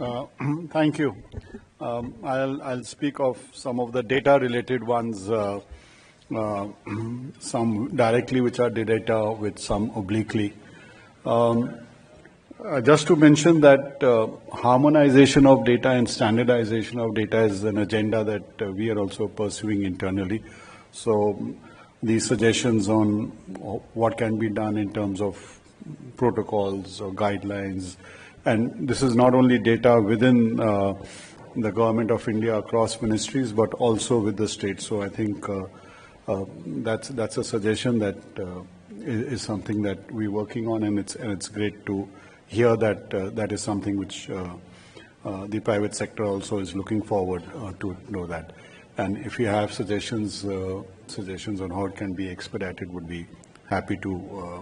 Uh, Thank you. I'll speak of some of the data-related ones, some directly, which are the data, with some obliquely. Just to mention that harmonization of data and standardization of data is an agenda that we are also pursuing internally. So these suggestions on what can be done in terms of protocols or guidelines, and this is not only data within the government of India across ministries, but also with the states. So I think that's a suggestion that is something that we're working on, and it's great to hear that that is something which the private sector also is looking forward to know that. And if you have suggestions on how it can be expedited, would be happy to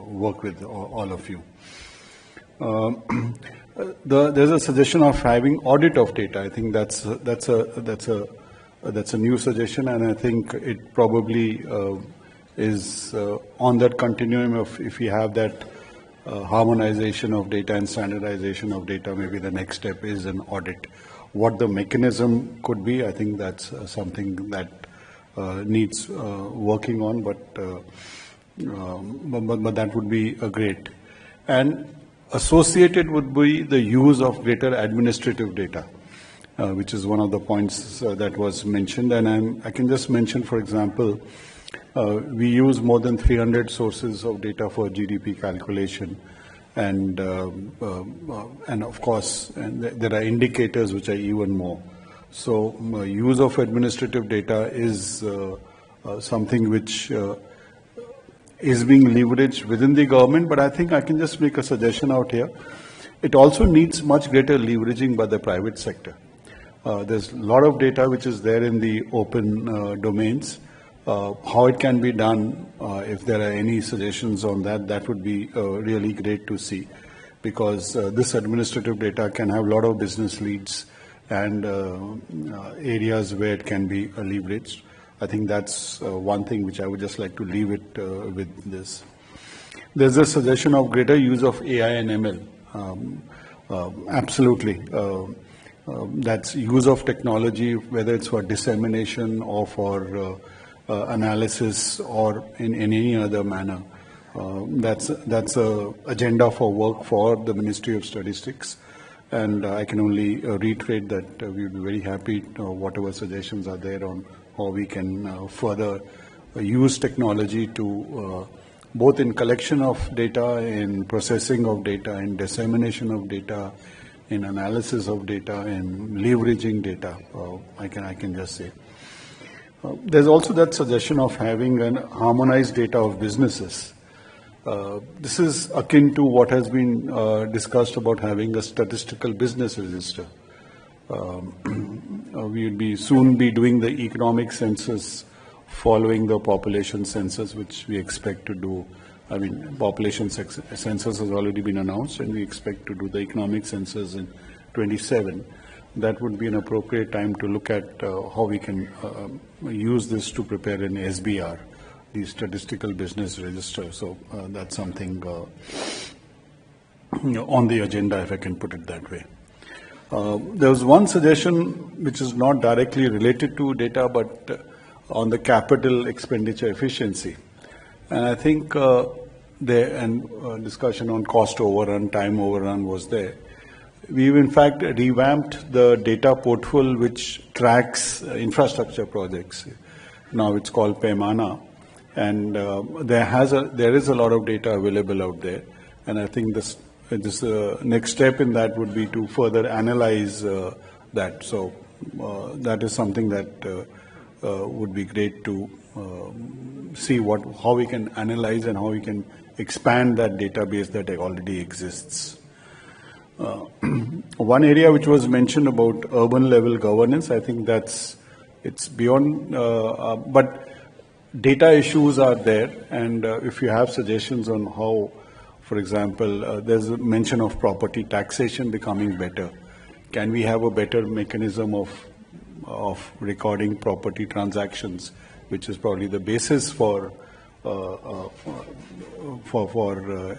work with all of you. There's a suggestion of having audit of data. I think that's a new suggestion, and I think it probably is on that continuum of, if we have that harmonization of data and standardization of data, maybe the next step is an audit. What the mechanism could be, I think that's something that needs working on, but that would be a great. And associated would be the use of greater administrative data, which is one of the points that was mentioned. And I can just mention, for example, we use more than 300 sources of data for GDP calculation, and of course, there are indicators which are even more. So use of administrative data is something which is being leveraged within the government, but I think I can just make a suggestion out here. It also needs much greater leveraging by the private sector. There's a lot of data which is there in the open domains. How it can be done, if there are any suggestions on that, that would be really great to see, because this administrative data can have a lot of business leads and areas where it can be leveraged. I think that's one thing which I would just like to leave it with this. There's a suggestion of greater use of AI and ML. Absolutely. That's use of technology, whether it's for dissemination or for analysis or in any other manner. That's a agenda for work for the Ministry of Statistics. And I can only reiterate that we would be very happy whatever suggestions are there on how we can further use technology to both in collection of data, in processing of data, in dissemination of data, in analysis of data, in leveraging data. I can just say. There's also that suggestion of having an harmonized data of businesses. This is akin to what has been discussed about having a statistical business register. We will soon be doing the economic census following the population census, which we expect to do. I mean, population census has already been announced, and we expect to do the economic census in 27. That would be an appropriate time to look at how we can use this to prepare an SBR, the Statistical Business Register. So that's something on the agenda, if I can put it that way. There was one suggestion which is not directly related to data, but on the capital expenditure efficiency. And I think discussion on cost overrun, time overrun was there. We've in fact revamped the data portfolio which tracks infrastructure projects. Now it's called Paymana, and there is a lot of data available out there. And I think this next step in that would be to further analyze that. So that is something that would be great to see how we can analyze and how we can expand that database that already exists. One area which was mentioned about urban level governance, I think it's beyond, but data issues are there, and if you have suggestions on how, for example, there's a mention of property taxation becoming better. Can we have a better mechanism of recording property transactions, which is probably the basis for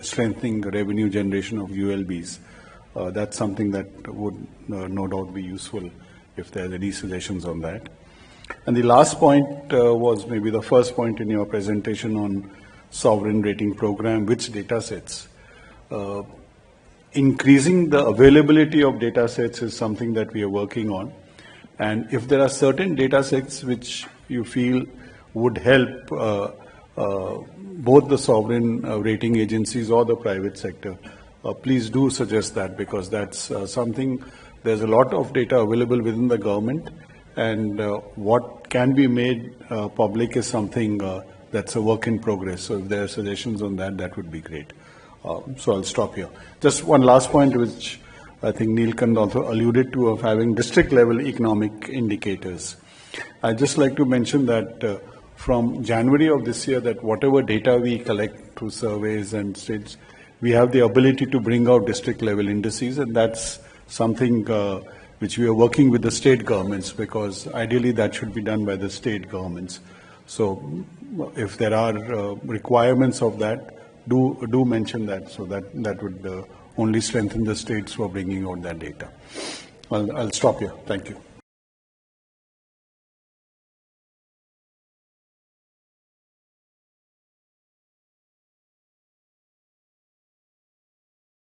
strengthening revenue generation of ULBs? That's something that would no doubt be useful if there are any suggestions on that. And the last point was maybe the first point in your presentation on sovereign rating program, which data sets. Increasing the availability of data sets is something that we are working on. And if there are certain data sets which you feel would help both the sovereign rating agencies or the private sector, please do suggest that, because that's something, there's a lot of data available within the government, and what can be made public is something that's a work in progress. So if there are suggestions on that, that would be great. So I'll stop here. Just one last point, which I think Neelkant also alluded to, of having district level economic indicators. I'd just like to mention that from January of this year, that whatever data we collect through surveys and states, we have the ability to bring out district level indices, and that's something which we are working with the state governments, because ideally that should be done by the state governments. So if there are requirements of that, do mention that, so that would only strengthen the states for bringing out that data. I'll stop here. Thank you.